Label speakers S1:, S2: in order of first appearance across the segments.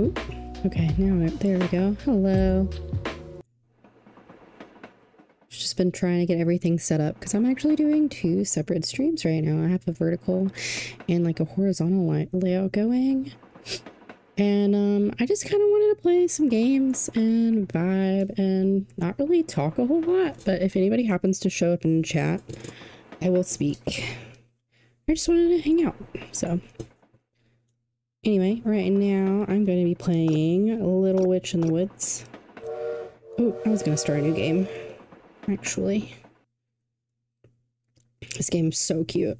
S1: Oop. Okay, now there we go. Hello. Just been trying to get everything set up because I'm actually doing 2 separate streams right now. I have a vertical and like a horizontal layout going. And I just kind of wanted to play some games and vibe and not really talk a whole lot. But if anybody happens to show up in chat, I will speak. I just wanted to hang out. So anyway, right now I'm going to be playing Little Witch in the Woods. Oh, I was going to start a new game, actually. This game's so cute.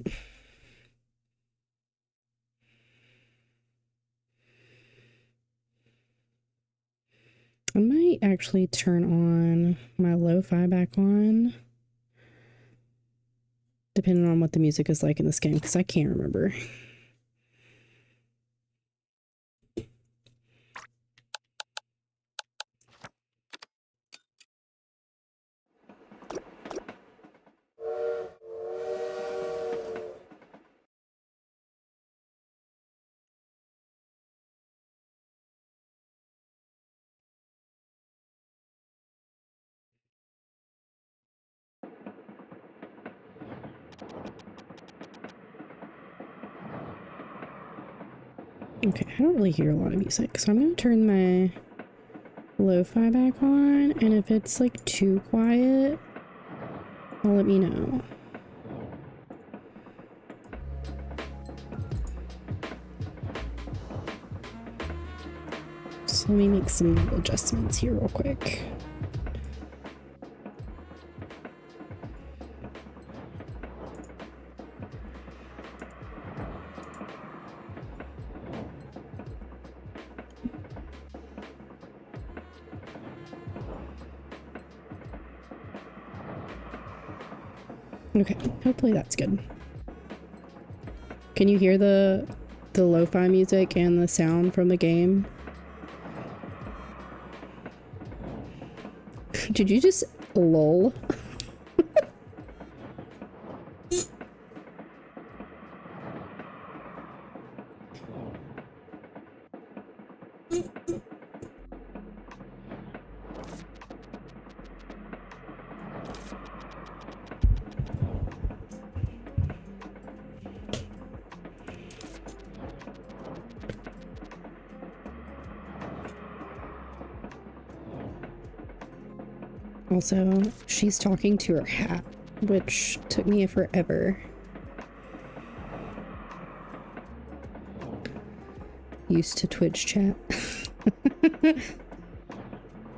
S1: I might actually turn on my lo-fi back on, depending on what the music is like in this game, because I can't remember. Okay, I don't really hear a lot of music, so I'm going to turn my lo-fi back on, and if it's like too quiet, let me know. So let me make some adjustments here real quick. Okay, hopefully that's good. Can you hear the lo-fi music and the sound from the game? Did you just lol? Also, she's talking to her hat, which took me forever. Used to Twitch chat.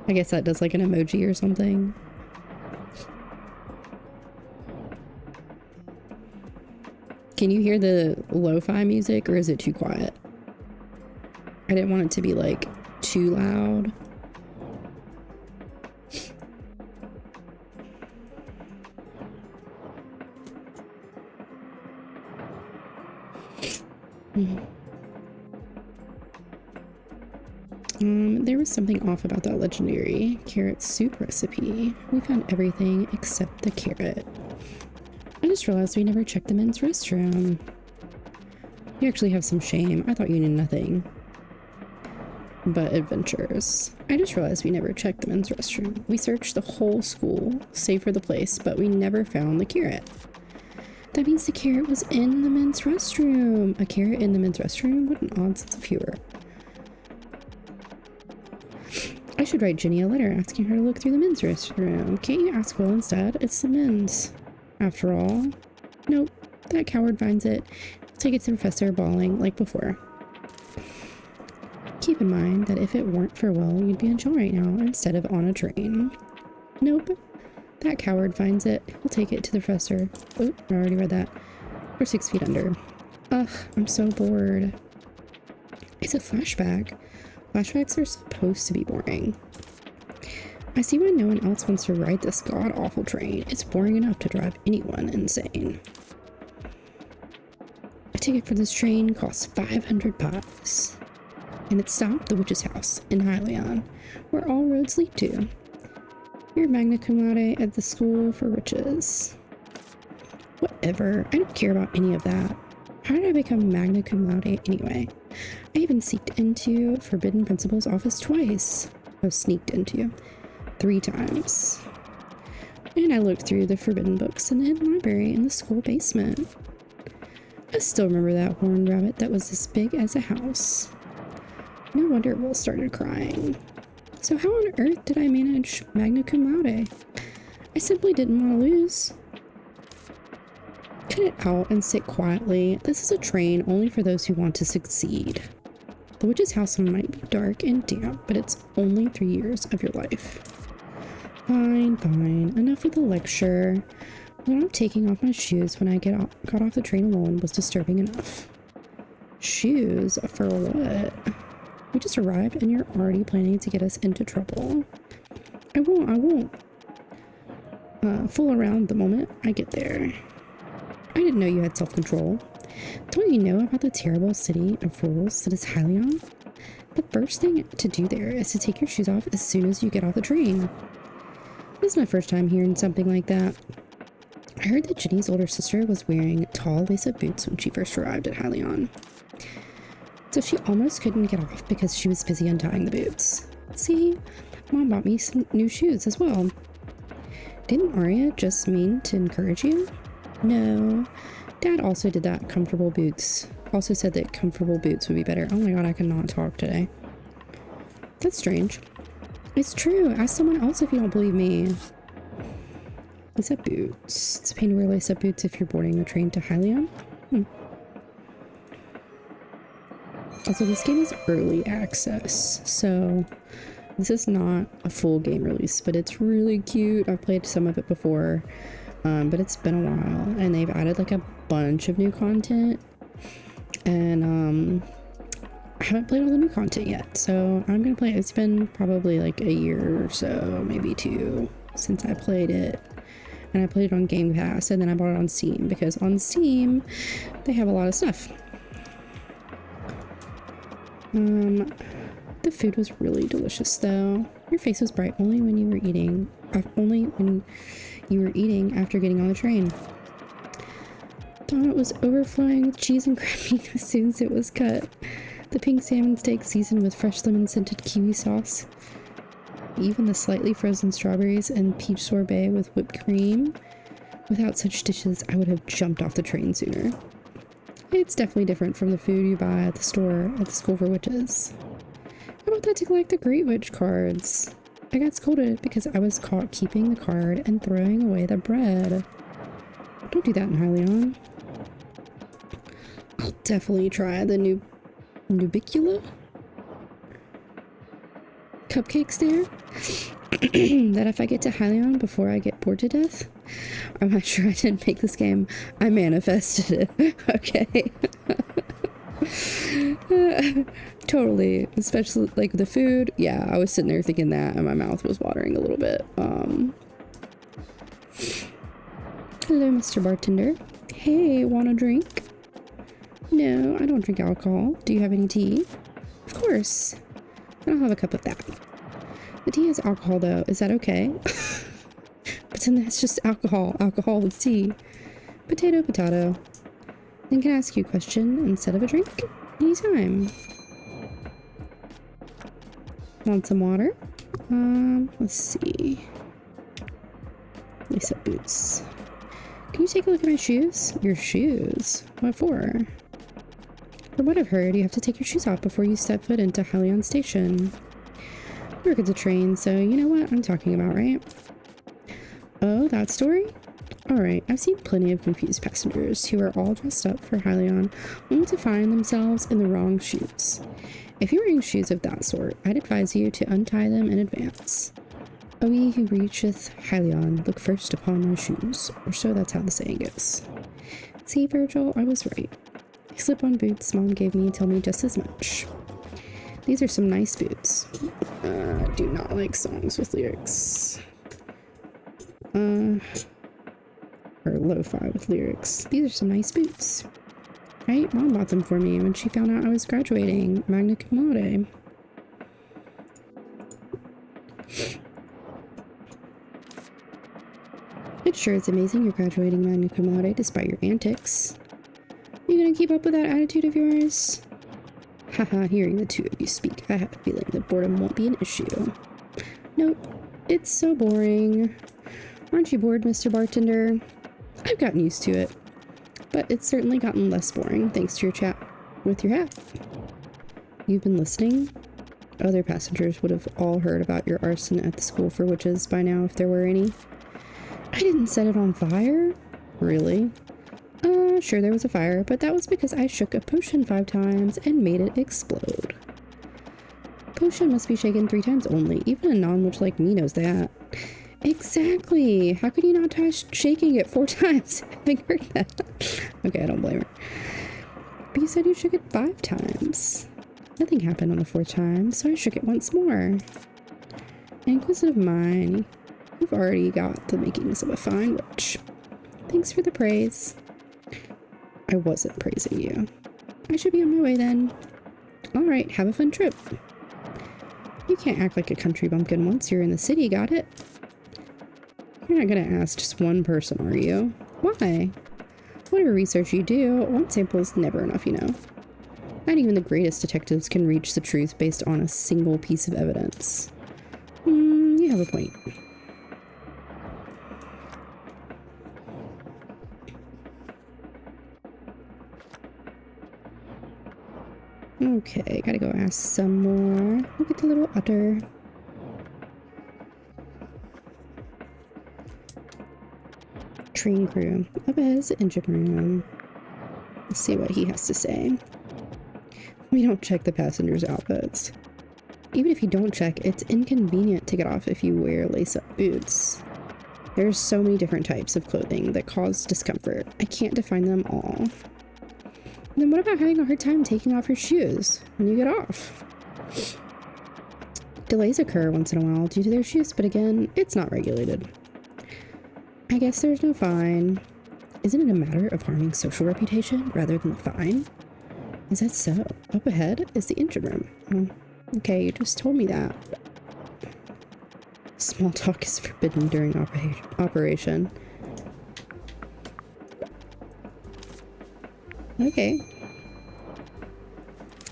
S1: I guess that does like an emoji or something. Can you hear the lo-fi music, or is it too quiet? I didn't want it to be like too loud. There was something off about that legendary carrot soup recipe. We found everything except the carrot. I just realized we never checked the men's restroom. You actually have some shame. I thought you knew nothing but adventures. I just realized we never checked the men's restroom. We searched the whole school, save for the place, but we never found the carrot. That means the carrot was in the men's restroom. A carrot in the men's restroom? What an odd sense of humor. I should write Jenny a letter asking her to look through the men's restroom. Can't you ask Will instead? It's the men's. After all. Nope. That coward finds it. Take it to the professor, bawling like before. Keep in mind that if it weren't for Will, you'd be in jail right now instead of on a train. Nope. That coward finds it. He'll take it to the professor. Oh, I already read that. We're 6 feet under. Ugh, I'm so bored. It's a flashback. Flashbacks are supposed to be boring. I see why no one else wants to ride this god-awful train. It's boring enough to drive anyone insane. A ticket for this train costs 500 pots. And it stopped the witch's house in Hylion, where all roads lead to. You're magna cum laude at the school for riches. Whatever. I don't care about any of that. How did I become magna cum laude anyway? I even sneaked into Forbidden Principal's office twice. I was sneaked into 3 times. And I looked through the forbidden books in the hidden library in the school basement. I still remember that horned rabbit that was as big as a house. No wonder Will started crying. So how on earth did I manage magna cum laude? I simply didn't want to lose. Cut it out and sit quietly. This is a train only for those who want to succeed. The witch's house might be dark and damp, but it's only 3 years of your life. Fine, fine. Enough with the lecture. Not taking off my shoes when I got off the train alone was disturbing enough. Shoes? For what? We just arrived and you're already planning to get us into trouble. I won't fool around the moment I get there. I didn't know you had self-control. Don't you know about the terrible city of rules that is Hylion? The first thing to do there is to take your shoes off as soon as you get off the train. This is my first time hearing something like that. I heard that Ginny's older sister was wearing tall lace-up boots when she first arrived at Hylion. So she almost couldn't get off because she was busy untying the boots. See, Mom bought me some new shoes as well. Didn't Arya just mean to encourage you? No. Dad also did that. Comfortable boots. Also said that comfortable boots would be better. Oh my god, I cannot talk today. That's strange. It's true. Ask someone else if you don't believe me. Lace-up boots. It's a pain to wear lace-up boots if you're boarding the train to Hylion. Also, this game is early access, so this is not a full game release, but it's really cute. I've played some of it before, but it's been a while, and they've added like a bunch of new content, and I haven't played all the new content yet, so I'm gonna play it. It's been probably like a year or so, maybe 2, since I played it. And I played it on Game Pass, and then I bought it on Steam, because on Steam, they have a lot of stuff. The food was really delicious, though. Your face was bright only when you were eating, after getting on the train. Donut was overflowing with cheese and crab meat as soon as it was cut. The pink salmon steak seasoned with fresh lemon-scented kiwi sauce. Even the slightly frozen strawberries and peach sorbet with whipped cream. Without such dishes, I would have jumped off the train sooner. It's definitely different from the food you buy at the store at the School for Witches. How about that to collect the Great Witch cards? I got scolded because I was caught keeping the card and throwing away the bread. Don't do that in Hylion. I'll definitely try the Nubicula cupcakes there. That if I get to Hylion before I get bored to death, I'm not sure I didn't make this game. I manifested it. Okay. Totally. Especially like the food. Yeah, I was sitting there thinking that and my mouth was watering a little bit. Hello, Mr. Bartender. Hey, want a drink? No, I don't drink alcohol. Do you have any tea? Of course. Then I'll have a cup of that. The tea has alcohol though. Is that okay? But then that's just alcohol. Alcohol with tea. Potato, potato. Then can I ask you a question instead of a drink? Anytime. Want some water? Let's see. Lace up boots. Can you take a look at my shoes? Your shoes? What for? From what I've heard, you have to take your shoes off before you step foot into Hylion Station. I work at the train, so you know what I'm talking about, right? Oh, that story? Alright, I've seen plenty of confused passengers who are all dressed up for Hylion only to find themselves in the wrong shoes. If you're wearing shoes of that sort, I'd advise you to untie them in advance. O ye who reacheth Hylion, look first upon my shoes, or so that's how the saying goes. See, Virgil, I was right. The slip-on boots Mom gave me tell me just as much. These are some nice boots. I do not like songs with lyrics. Or lo-fi with lyrics. These are some nice boots. Right? Mom bought them for me when she found out I was graduating magna cum laude. It sure is amazing you're graduating magna cum laude despite your antics. You gonna keep up with that attitude of yours? Haha, hearing the two of you speak, I have a feeling that boredom won't be an issue. Nope, it's so boring. Aren't you bored, Mr. Bartender? I've gotten used to it, but it's certainly gotten less boring thanks to your chat with your hat. You've been listening? Other passengers would have all heard about your arson at the school for witches by now if there were any. I didn't set it on fire? Really? Sure there was a fire, but that was because I shook a potion 5 times and made it explode. Potion must be shaken 3 times only. Even a non-witch like me knows that. Exactly! How could you not try shaking it 4 times? Having heard that. Okay, I don't blame her. But you said you shook it 5 times. Nothing happened on the 4th time, so I shook it once more. Inquisitive mind. You've already got the makings of a fine witch. Thanks for the praise. I wasn't praising you. I should be on my way then. Alright, have a fun trip. You can't act like a country bumpkin once you're in the city, got it? You're not gonna ask just one person, are you? Why? Whatever research you do, one sample is never enough, you know. Not even the greatest detectives can reach the truth based on a single piece of evidence. You have a point. Okay, gotta go ask some more. Look at the little otter. Train crew. Up ahead is the engine room. Let's see what he has to say. We don't check the passengers' outfits. Even if you don't check, it's inconvenient to get off if you wear lace-up boots. There's so many different types of clothing that cause discomfort. I can't define them all. Then what about having a hard time taking off your shoes when you get off? Delays occur once in a while due to their shoes, but again, it's not regulated. I guess there's no fine. Isn't it a matter of harming social reputation rather than the fine? Is that so? Up ahead is the engine room. Oh, okay, you just told me that. Small talk is forbidden during operation. Okay.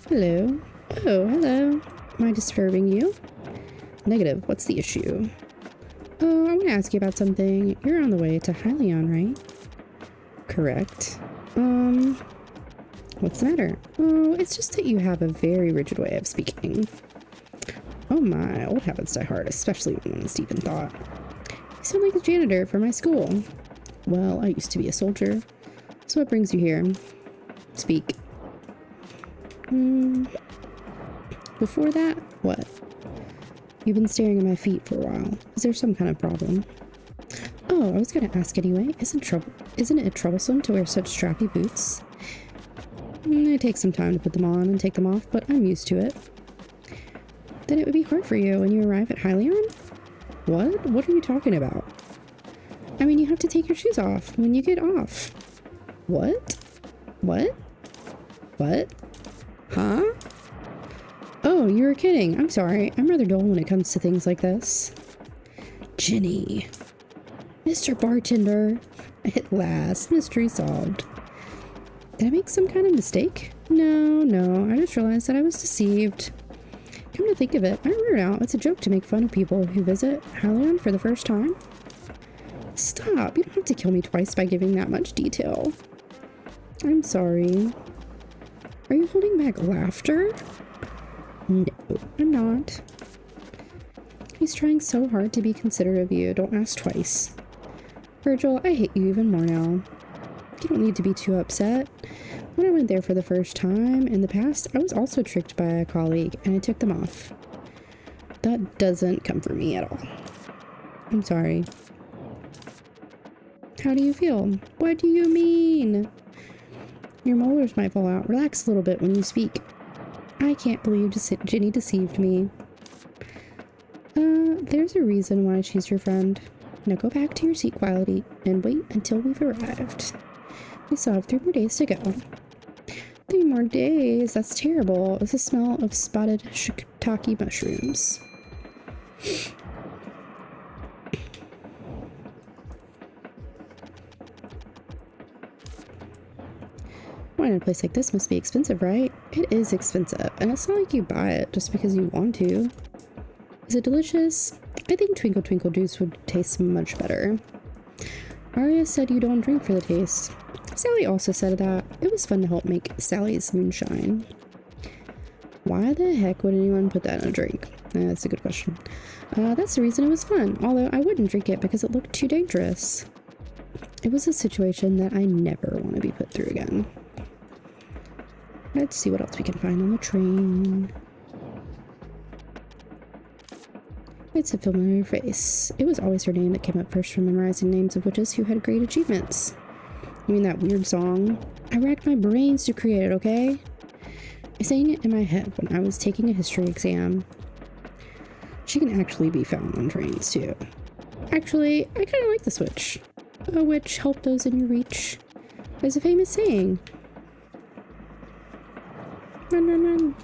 S1: Hello. Oh, hello. Am I disturbing you? Negative. What's the issue? Oh, I want to ask you about something. You're on the way to Hylion, right? Correct. What's the matter? Oh, it's just that you have a very rigid way of speaking. Oh my, old habits die hard, especially when one's deep in thought. You sound like a janitor for my school. Well, I used to be a soldier. So what brings you here? Speak. Before that, what? You've been staring at my feet for a while. Is there some kind of problem? Oh, I was gonna ask anyway. Isn't it troublesome to wear such strappy boots? It takes some time to put them on and take them off, but I'm used to it. Then it would be hard for you when you arrive at Hylion? What? What are you talking about? I mean, you have to take your shoes off when you get off. What? What? What? Huh? Oh, you were kidding. I'm sorry. I'm rather dull when it comes to things like this. Ginny. Mr. Bartender. At last, mystery solved. Did I make some kind of mistake? No. I just realized that I was deceived. Come to think of it, I remember now, it's a joke to make fun of people who visit Hylion for the first time. Stop. You don't have to kill me twice by giving that much detail. I'm sorry. Are you holding back laughter? No, I'm not. He's trying so hard to be considerate of you. Don't ask twice. Virgil, I hate you even more now. You don't need to be too upset. When I went there for the first time in the past, I was also tricked by a colleague and I took them off. That doesn't come from me at all. I'm sorry. How do you feel? What do you mean? Your molars might fall out. Relax a little bit when you speak. I can't believe Ginny deceived me. There's a reason why she's your friend. Now go back to your seat quietly and wait until we've arrived. We still have 3 more days to go. 3 more days? That's terrible. It's the smell of spotted shiitake mushrooms. Wine in a place like this must be expensive, right? It is expensive, and it's not like you buy it just because you want to. Is it delicious? I think Twinkle Twinkle juice would taste much better. Aria said you don't drink for the taste. Sally also said that it was fun to help make Sally's moonshine. Why the heck would anyone put that in a drink? That's a good question. That's the reason it was fun, although I wouldn't drink it because it looked too dangerous. It was a situation that I never want to be put through again. Let's see what else we can find on the train. It's a familiar face. It was always her name that came up first from memorizing names of witches who had great achievements. You mean that weird song? I racked my brains to create it, okay? I sang it in my head when I was taking a history exam. She can actually be found on trains, too. Actually, I kind of like this witch. A witch help those in your reach. There's a famous saying. Run, run, run.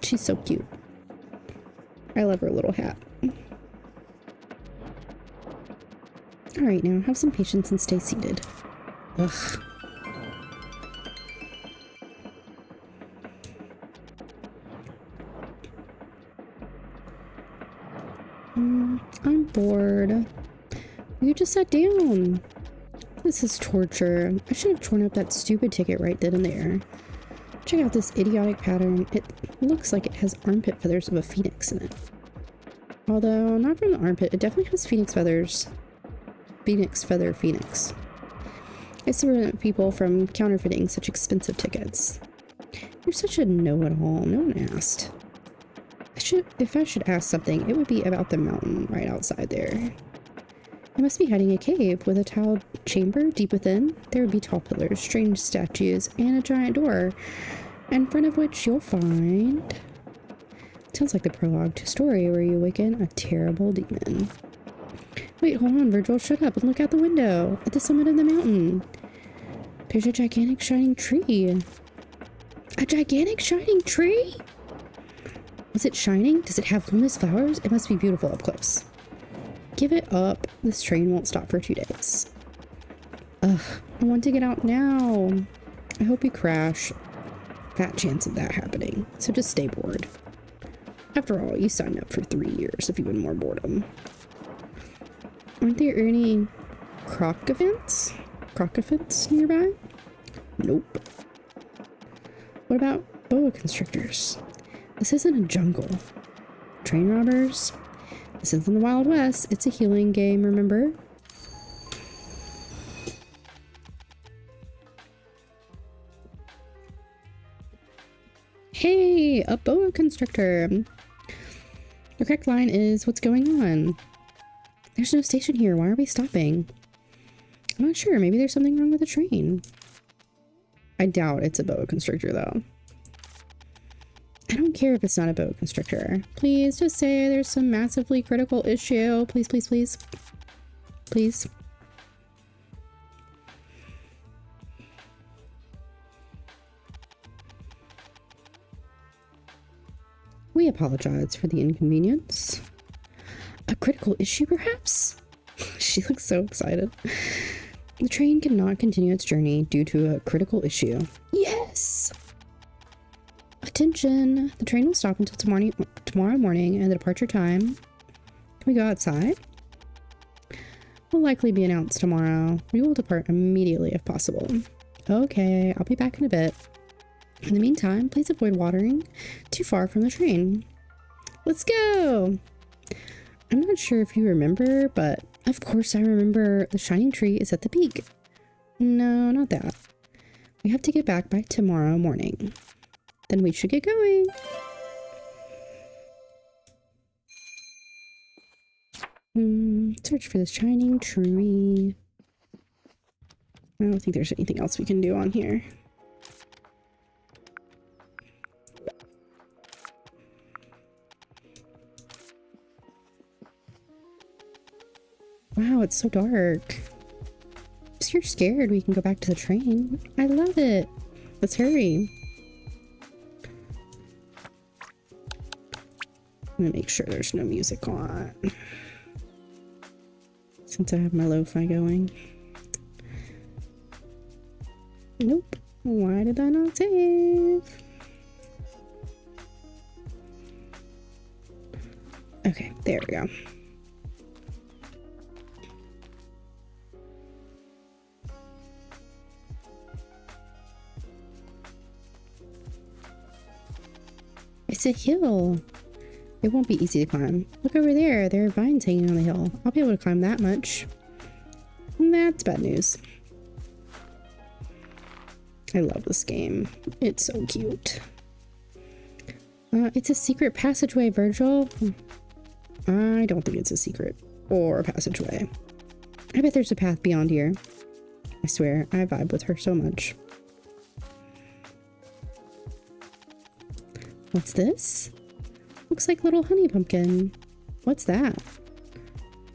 S1: She's so cute. I love her little hat. Alright, now have some patience and stay seated. Ugh. I'm bored. You just sat down. This is torture. I should have torn up that stupid ticket right then and there. Check out this idiotic pattern. It looks like it has armpit feathers of a phoenix in it. Although, not from the armpit, it definitely has phoenix feathers. Phoenix feather phoenix. It's to prevent people from counterfeiting such expensive tickets. You're such a know-it-all. No one asked. If I should ask something, it would be about the mountain right outside there. I must be hiding a cave with a tiled chamber deep within. There would be tall pillars, strange statues, and a giant door, in front of which you'll find... Sounds like the prologue to a story where you awaken a terrible demon. Wait, hold on, Virgil, shut up and look out the window at the summit of the mountain. There's a gigantic shining tree. A gigantic shining tree? Is it shining? Does it have luminous flowers? It must be beautiful up close. Give it up. This train won't stop for 2 days. Ugh, I want to get out now. I hope you crash. Fat chance of that happening, so just stay bored. After all, you signed up for 3 years of even more boredom. Aren't there any crocodilians nearby? Nope. What about boa constrictors? This isn't a jungle. Train robbers? This isn't the Wild West. It's a healing game, remember? Hey, a boa constrictor. The correct line is, what's going on? There's no station here. Why are we stopping? I'm not sure. Maybe there's something wrong with the train. I doubt it's a boa constrictor, though. I don't care if it's not a boa constrictor. Please just say there's some massively critical issue. Please, please, please. Please. We apologize for the inconvenience. A critical issue, perhaps? She looks so excited. The train cannot continue its journey due to a critical issue. Yes! Attention! The train will stop until tomorrow morning and the departure time. Can we go outside? Will likely be announced tomorrow. We will depart immediately if possible. Okay, I'll be back in a bit. In the meantime, please avoid wandering too far from the train. Let's go! I'm not sure if you remember, but of course I remember the shining tree is at the peak. No, not that. We have to get back by tomorrow morning. Then we should get going. Search for the shining tree. I don't think there's anything else we can do on here. Wow, it's so dark. If you're scared, we can go back to the train. I love it. Let's hurry. I'm gonna make sure there's no music on. Since I have my lo-fi going. Nope. Why did I not save? There we go. It's a hill. It won't be easy to climb. Look over there. There are vines hanging on the hill. I'll be able to climb that much. That's bad news. I love this game. It's so cute. It's a secret passageway, Virgil. I don't think it's a secret or a passageway. I bet there's a path beyond here. I swear, I vibe with her so much. What's this? Looks like little honey pumpkin. What's that?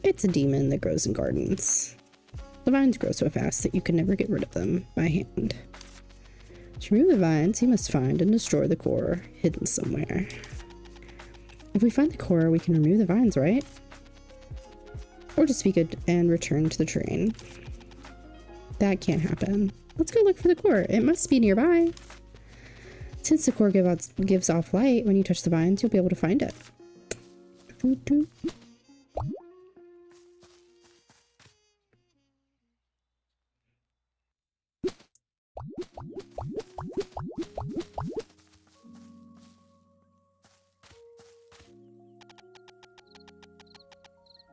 S1: It's a demon that grows in gardens. The vines grow so fast that you can never get rid of them by hand. To remove the vines, you must find and destroy the core hidden somewhere. If we find the core, we can remove the vines, right? Or just be good and return to the train. That can't happen. Let's go look for the core. It must be nearby. Since the core gives off light when you touch the vines, you'll be able to find it.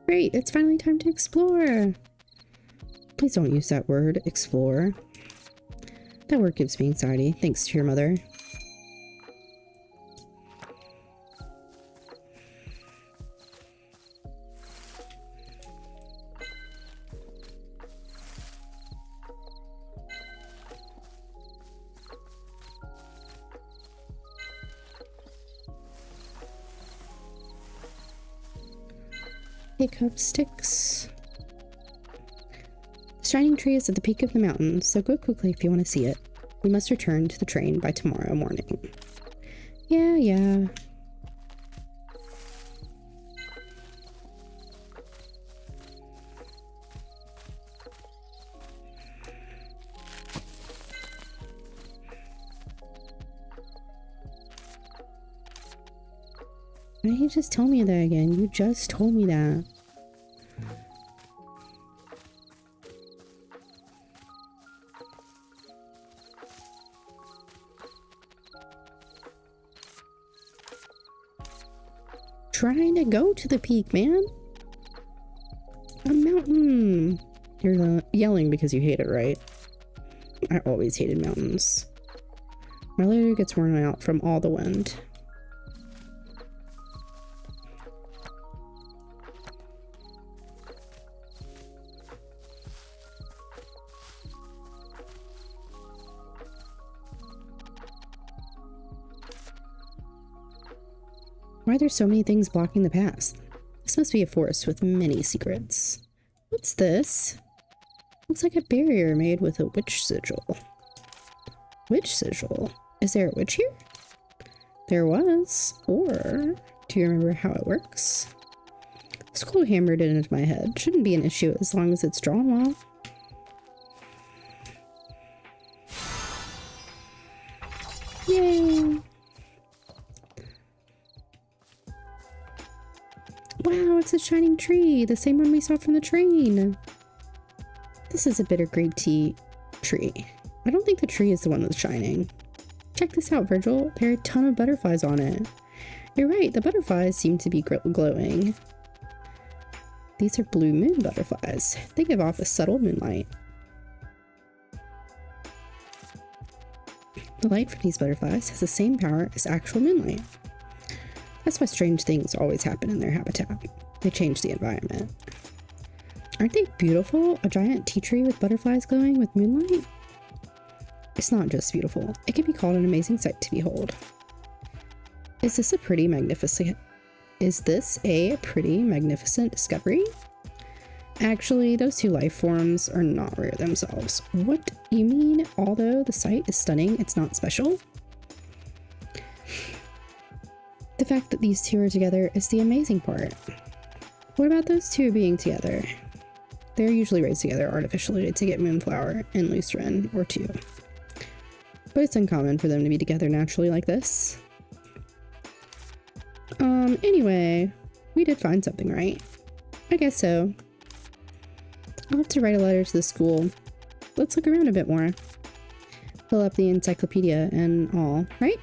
S1: Great, it's finally time to explore. Please don't use that word, explore. That word gives me anxiety, thanks to your mother. Pick up sticks. The shining tree is at the peak of the mountain, so go quickly if you want to see it. We must return to the train by tomorrow morning. Yeah. Why did you just tell me that again? You just told me that. Trying to go to the peak, man. A mountain. You're yelling because you hate it, right? I always hated mountains. My letter gets worn out from all the wind. Why are there so many things blocking the path? This must be a forest with many secrets. What's this? Looks like a barrier made with a witch sigil. Witch sigil? Is there a witch here? There was. Or, do you remember how it works? Scroll hammered it into my head. Shouldn't be an issue as long as it's drawn well. Yay! Wow, it's a shining tree, the same one we saw from the train. This is a bitter grape tea tree. I don't think the tree is the one that's shining. Check this out, Virgil. There are a ton of butterflies on it. You're right, the butterflies seem to be glowing. These are blue moon butterflies. They give off a subtle moonlight. The light from these butterflies has the same power as actual moonlight. That's why strange things always happen in their habitat. They change the environment. Aren't they beautiful? A giant tea tree with butterflies glowing with moonlight? It's not just beautiful. It can be called an amazing sight to behold. Is this a pretty magnificent discovery? Actually, those two life forms are not rare themselves. What? You mean, although the sight is stunning, it's not special? The fact that these two are together is the amazing part. What about those two being together? They're usually raised together artificially to get Moonflower and Lucerne, or two. But it's uncommon for them to be together naturally like this. Anyway, We did find something, right? I guess so. I'll have to write a letter to the school. Let's look around a bit more. Pull up the encyclopedia and all, right?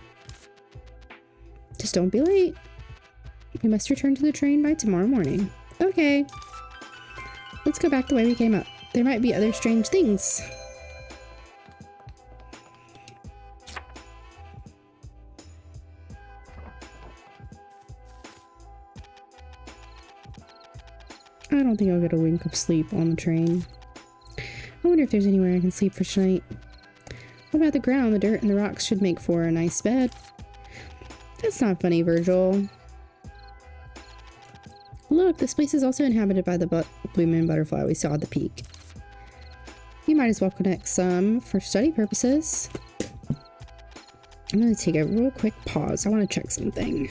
S1: Just don't be late. We must return to the train by tomorrow morning. Okay. Let's go back the way we came up. There might be other strange things. I don't think I'll get a wink of sleep on the train. I wonder if there's anywhere I can sleep for tonight. What about the ground? The dirt and the rocks should make for a nice bed. That's not funny, Virgil. Look, this place is also inhabited by the blue moon butterfly we saw at the peak. You might as well connect some for study purposes. I'm going to take a real quick pause. I want to check something.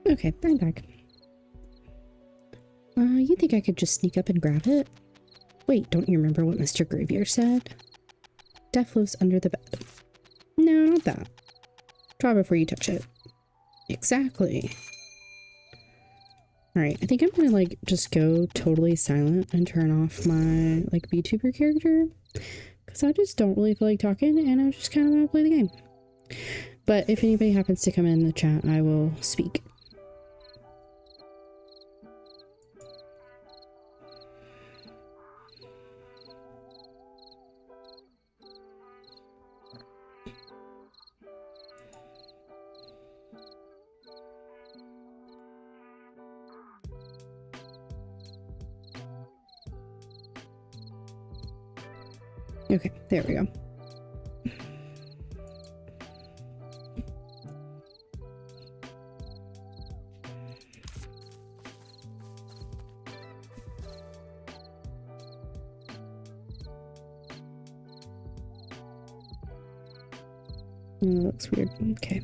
S1: Okay, I'm back. You think I could just sneak up and grab it? Wait, don't you remember what Mr. Gravier said? Death lives under the bed. No, not that. Try before you touch it. Exactly. Alright, I think I'm gonna like just go totally silent and turn off my like vtuber character. Because I just don't really feel like talking and I just kind of want to play the game. But if anybody happens to come in the chat, I will speak. Okay, there we go. Oh, that looks weird. Okay.